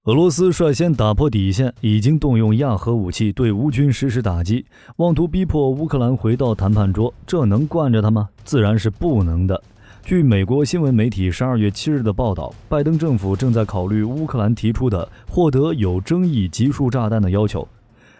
俄罗斯率先打破底线，已经动用亚核武器对乌军实施打击，妄图逼迫乌克兰回到谈判桌，这能惯着他吗？自然是不能的。据美国新闻媒体12月7日的报道，拜登政府正在考虑乌克兰提出的获得有争议集束炸弹的要求。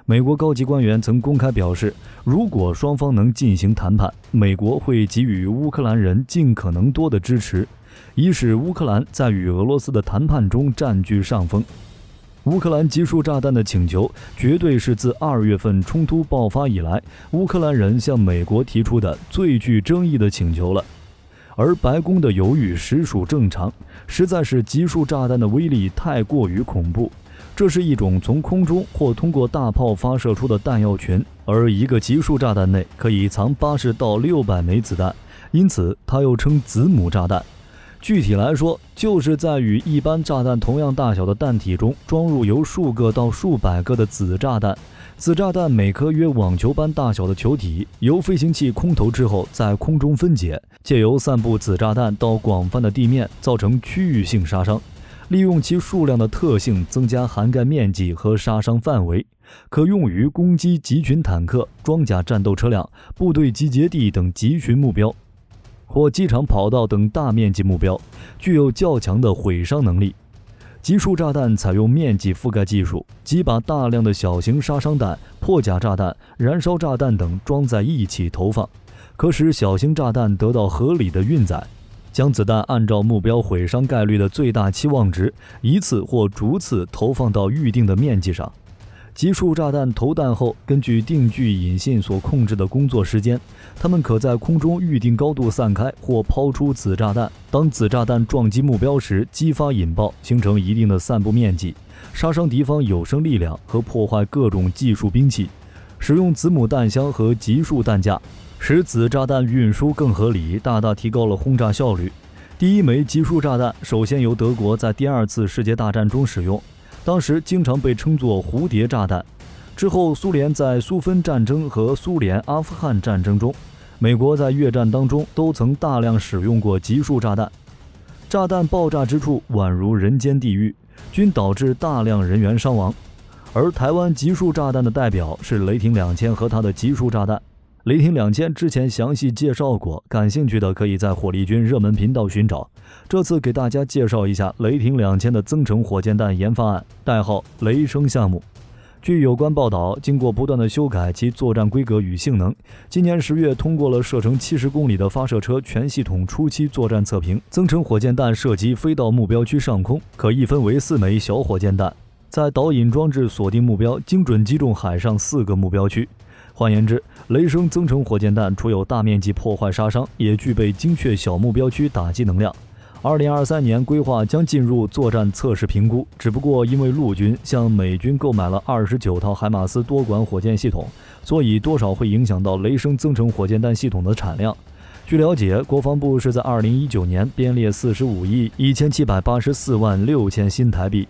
美国高级官员曾公开表示，如果双方能进行谈判，美国会给予乌克兰人尽可能多的支持，以使乌克兰在与俄罗斯的谈判中占据上风。乌克兰集束炸弹的请求绝对是自2月份冲突爆发以来，乌克兰人向美国提出的最具争议的请求了。而白宫的犹豫实属正常，实在是集束炸弹的威力太过于恐怖。这是一种从空中或通过大炮发射出的弹药群，而一个集束炸弹内可以藏80到600枚子弹，因此它又称子母炸弹。具体来说，就是在与一般炸弹同样大小的弹体中装入由数个到数百个的子炸弹。子炸弹每颗约网球般大小的球体，由飞行器空投之后在空中分解，借由散布子炸弹到广泛的地面，造成区域性杀伤。利用其数量的特性增加涵盖面积和杀伤范围，可用于攻击集群坦克、装甲战斗车辆、部队集结地等集群目标，或机场跑道等大面积目标，具有较强的毁伤能力。集束炸弹采用面积覆盖技术，即把大量的小型杀伤弹、破甲炸弹、燃烧炸弹等装在一起投放，可使小型炸弹得到合理的运载，将子弹按照目标毁伤概率的最大期望值，一次或逐次投放到预定的面积上。集束炸弹投弹后，根据定距引信所控制的工作时间，它们可在空中预定高度散开或抛出子炸弹。当子炸弹撞击目标时，激发引爆，形成一定的散布面积，杀伤敌方有生力量和破坏各种技术兵器。使用子母弹箱和集束弹架，使子炸弹运输更合理，大大提高了轰炸效率。第一枚集束炸弹首先由德国在第2次世界大战中使用，当时经常被称作蝴蝶炸弹。之后苏联在苏芬战争和苏联阿富汗战争中，美国在越战当中都曾大量使用过集束炸弹。炸弹爆炸之处宛如人间地狱，均导致大量人员伤亡。而台湾集束炸弹的代表是雷霆2000和它的集束炸弹。雷霆2000之前详细介绍过，感兴趣的可以在火力军热门频道寻找。这次给大家介绍一下雷霆2000的增程火箭弹研发案，代号雷声项目。据有关报道，经过不断的修改其作战规格与性能，今年10月通过了射程70公里的发射车全系统初期作战测评。增程火箭弹射击飞到目标区上空，可一分为4枚小火箭弹，在导引装置锁定目标，精准击中海上4个目标区。换言之，雷声增程火箭弹除有大面积破坏杀伤，也具备精确小目标区打击能量。2023年规划将进入作战测试评估，只不过因为陆军向美军购买了29套海马斯多管火箭系统，所以多少会影响到雷声增程火箭弹系统的产量。据了解，国防部是在2019年编列45亿1784万6千新台币，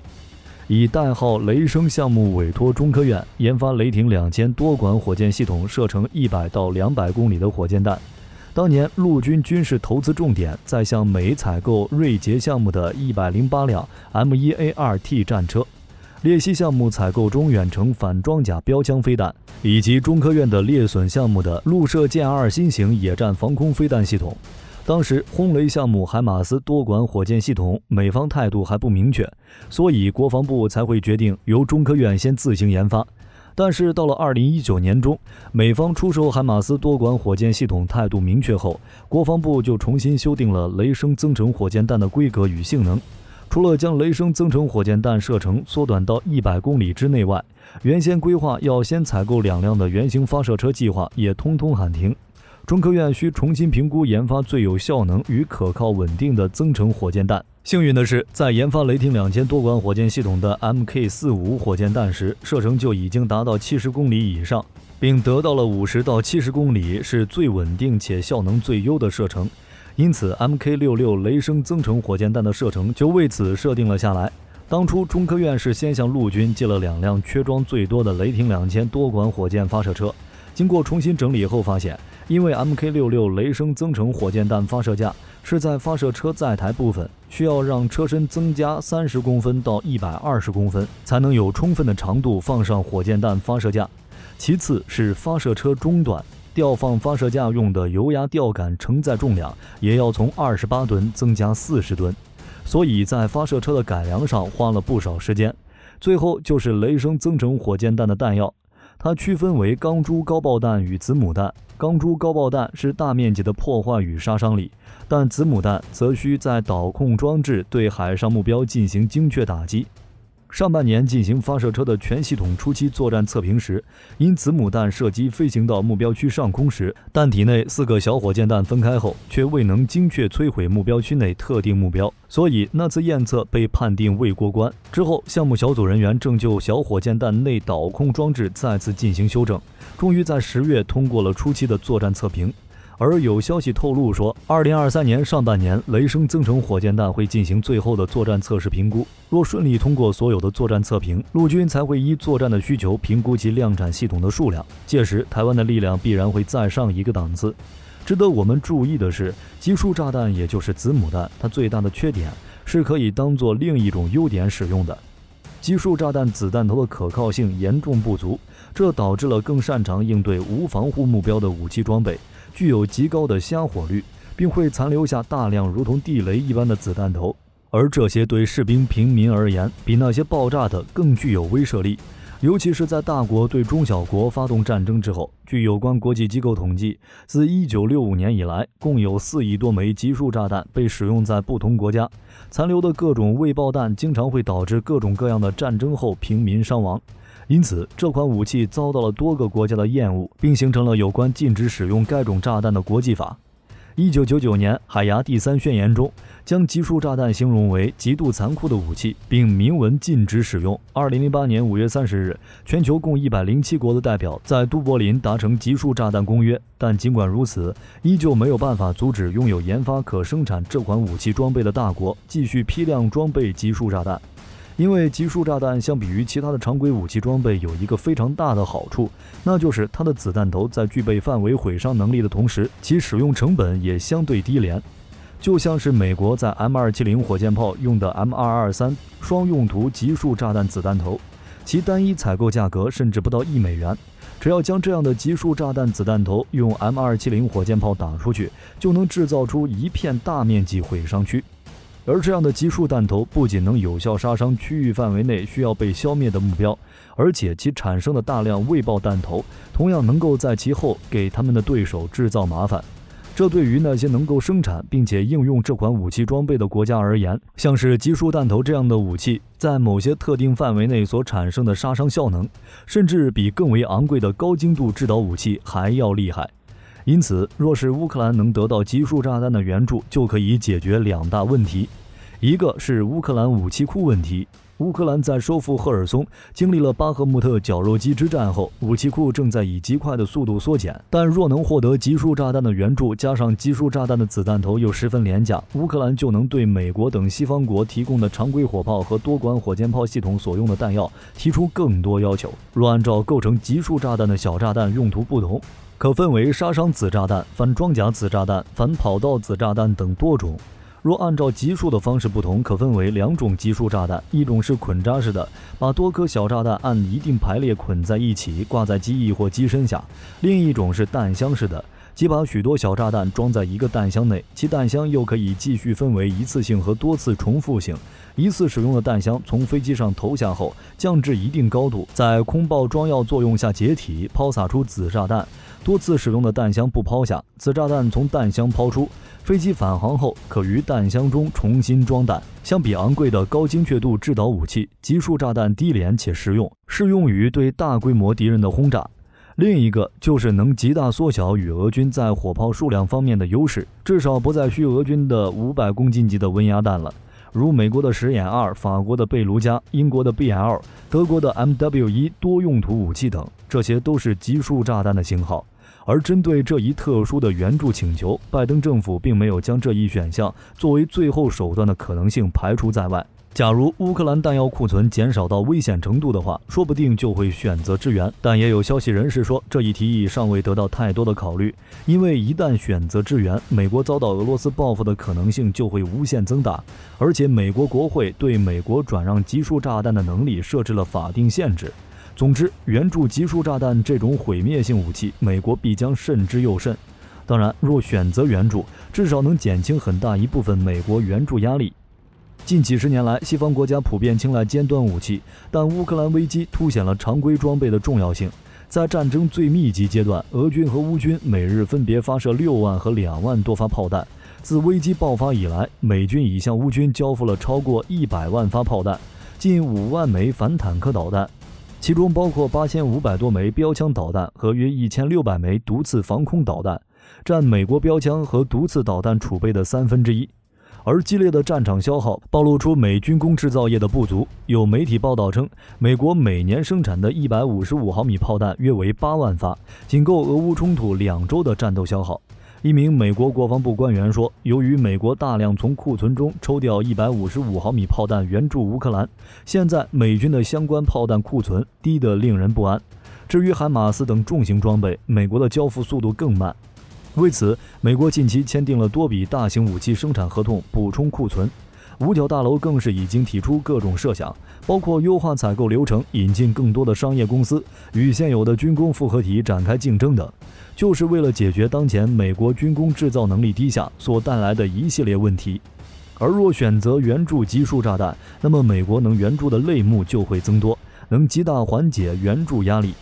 以代号雷声项目委托中科院研发雷霆2000多管火箭系统射程100到200公里的火箭弹。当年陆军军事投资重点在向美采购锐捷项目的108辆 M1A2T 战车，猎西项目采购中远程反装甲标枪飞弹，以及中科院的猎隼项目的陆射剑2新型野战防空飞弹系统。当时轰雷项目海马斯多管火箭系统美方态度还不明确，所以国防部才会决定由中科院先自行研发。但是到了2019年中，美方出售海马斯多管火箭系统态度明确后，国防部就重新修订了雷声增程火箭弹的规格与性能。除了将雷声增程火箭弹射程缩短到100公里之内外，原先规划要先采购2辆的原型发射车计划也通通喊停。中科院需重新评估研发最有效能与可靠稳定的增程火箭弹。幸运的是，在研发雷霆2000多管火箭系统的 MK45 火箭弹时，射程就已经达到70公里以上，并得到了50到70公里是最稳定且效能最优的射程。因此 MK66 雷声增程火箭弹的射程就为此设定了下来。当初中科院是先向陆军借了2辆缺装最多的雷霆2000多管火箭发射车，经过重新整理后发现，因为 Mk66 雷声增程火箭弹发射架是在发射车载台部分，需要让车身增加30公分到120公分，才能有充分的长度放上火箭弹发射架。其次是发射车中段，吊放发射架用的油压吊杆承载重量也要从28吨增加40吨，所以在发射车的改良上花了不少时间。最后就是雷声增程火箭弹的弹药，它区分为钢珠高爆弹与子母弹。钢珠高爆弹是大面积的破坏与杀伤力，但子母弹则需在导控装置对海上目标进行精确打击。上半年进行发射车的全系统初期作战测评时，因子母弹射击飞行到目标区上空时，弹体内4个小火箭弹分开后，却未能精确摧毁目标区内特定目标，所以那次验测被判定未过关。之后，项目小组人员正就小火箭弹内导控装置再次进行修正，终于在10月通过了初期的作战测评。而有消息透露说，2023年上半年雷声增程火箭弹会进行最后的作战测试评估，若顺利通过所有的作战测评，陆军才会依作战的需求评估其量产系统的数量，届时台湾的力量必然会再上一个档次。值得我们注意的是，集束炸弹也就是子母弹，它最大的缺点是可以当作另一种优点使用的。集束炸弹子弹头的可靠性严重不足，这导致了更擅长应对无防护目标的武器装备具有极高的瞎火率，并会残留下大量如同地雷一般的子弹头，而这些对士兵平民而言，比那些爆炸的更具有威慑力。尤其是在大国对中小国发动战争之后，据有关国际机构统计，自1965年以来，共有4亿多枚集束炸弹被使用在不同国家，残留的各种未爆弹经常会导致各种各样的战争后平民伤亡。因此，这款武器遭到了多个国家的厌恶，并形成了有关禁止使用该种炸弹的国际法。1999年，海牙第3宣言中将集束炸弹形容为极度残酷的武器，并明文禁止使用。2008年5月30日，全球共107国的代表在都柏林达成集束炸弹公约，但尽管如此，依旧没有办法阻止拥有研发可生产这款武器装备的大国继续批量装备集束炸弹。因为集束炸弹相比于其他的常规武器装备有一个非常大的好处，那就是它的子弹头在具备范围毁伤能力的同时，其使用成本也相对低廉。就像是美国在 M270 火箭炮用的 M223 双用途集束炸弹子弹头，其单一采购价格甚至不到$1，只要将这样的集束炸弹子弹头用 M270 火箭炮打出去，就能制造出一片大面积毁伤区。而这样的集束弹头不仅能有效杀伤区域范围内需要被消灭的目标，而且其产生的大量未爆弹头同样能够在其后给他们的对手制造麻烦。这对于那些能够生产并且应用这款武器装备的国家而言，像是集束弹头这样的武器在某些特定范围内所产生的杀伤效能，甚至比更为昂贵的高精度制导武器还要厉害。因此，若是乌克兰能得到集束炸弹的援助，就可以解决2大问题。一个是乌克兰武器库问题。乌克兰在收复赫尔松经历了巴赫穆特绞肉机之战后，武器库正在以极快的速度缩减，但若能获得集束炸弹的援助，加上集束炸弹的子弹头又十分廉价，乌克兰就能对美国等西方国提供的常规火炮和多管火箭炮系统所用的弹药提出更多要求。若按照构成集束炸弹的小炸弹用途不同，可分为杀伤子炸弹、反装甲子炸弹、反跑道子炸弹等多种。若按照级数的方式不同，可分为2种级数炸弹，一种是捆扎式的，把多颗小炸弹按一定排列捆在一起，挂在机翼或机身下；另一种是弹箱式的，即把许多小炸弹装在一个弹箱内，其弹箱又可以继续分为一次性和多次重复性。一次使用的弹箱从飞机上投下后，降至一定高度，在空爆装药作用下解体，抛洒出子炸弹。多次使用的弹箱不抛下，子炸弹从弹箱抛出，飞机返航后可于弹箱中重新装弹。相比昂贵的高精确度制导武器，集束炸弹低廉且实用，适用于对大规模敌人的轰炸。另一个就是能极大缩小与俄军在火炮数量方面的优势，至少不再需俄军的500公斤级的温压弹了，如美国的石眼2、法国的贝卢加、英国的 BL、德国的 MW1 多用途武器等，这些都是集束炸弹的型号。而针对这一特殊的援助请求，拜登政府并没有将这一选项作为最后手段的可能性排除在外。假如乌克兰弹药库存减少到危险程度的话，说不定就会选择支援。但也有消息人士说，这一提议尚未得到太多的考虑，因为一旦选择支援，美国遭到俄罗斯报复的可能性就会无限增大，而且美国国会对美国转让集束炸弹的能力设置了法定限制。总之，援助集束炸弹这种毁灭性武器，美国必将慎之又慎。当然，若选择援助，至少能减轻很大一部分美国援助压力。近几十年来，西方国家普遍青睐尖端武器，但乌克兰危机凸显了常规装备的重要性。在战争最密集阶段，俄军和乌军每日分别发射6万和2万多发炮弹。自危机爆发以来，美军已向乌军交付了超过100万发炮弹，近5万枚反坦克导弹，其中包括8500多枚标枪导弹和约1600枚毒刺防空导弹，占美国标枪和毒刺导弹储备的1/3。而激烈的战场消耗暴露出美军工制造业的不足。有媒体报道称，美国每年生产的155毫米炮弹约为8万发，仅够俄乌冲突2周的战斗消耗。一名美国国防部官员说，由于美国大量从库存中抽调155毫米炮弹援助乌克兰，现在美军的相关炮弹库存低得令人不安。至于海马斯等重型装备，美国的交付速度更慢。为此，美国近期签订了多笔大型武器生产合同，补充库存。五角大楼更是已经提出各种设想，包括优化采购流程、引进更多的商业公司、与现有的军工复合体展开竞争等，就是为了解决当前美国军工制造能力低下所带来的一系列问题。而若选择援助集束炸弹，那么美国能援助的类目就会增多，能极大缓解援助压力。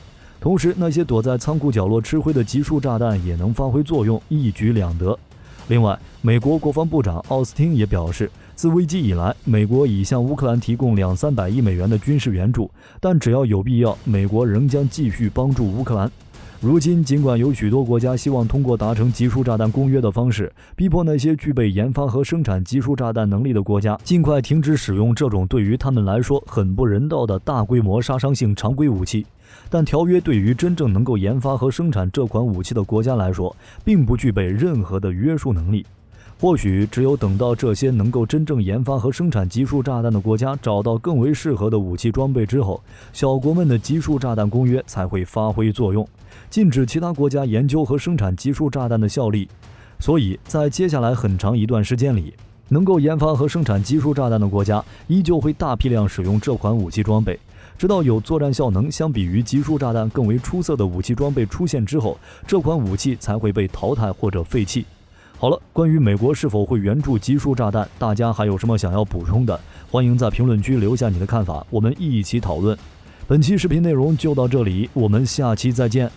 同时，那些躲在仓库角落吃灰的集束炸弹也能发挥作用，一举两得。另外，美国国防部长奥斯汀也表示，自危机以来，美国已向乌克兰提供200-300亿美元的军事援助，但只要有必要，美国仍将继续帮助乌克兰。如今，尽管有许多国家希望通过达成集束炸弹公约的方式，逼迫那些具备研发和生产集束炸弹能力的国家尽快停止使用这种对于他们来说很不人道的大规模杀伤性常规武器，但条约对于真正能够研发和生产这款武器的国家来说，并不具备任何的约束能力。或许只有等到这些能够真正研发和生产集束炸弹的国家找到更为适合的武器装备之后，小国们的集束炸弹公约才会发挥作用，禁止其他国家研究和生产集束炸弹的效力。所以在接下来很长一段时间里，能够研发和生产集束炸弹的国家依旧会大批量使用这款武器装备，直到有作战效能相比于集束炸弹更为出色的武器装备出现之后，这款武器才会被淘汰或者废弃。好了，关于美国是否会援助集束炸弹，大家还有什么想要补充的？欢迎在评论区留下你的看法，我们一起讨论。本期视频内容就到这里，我们下期再见。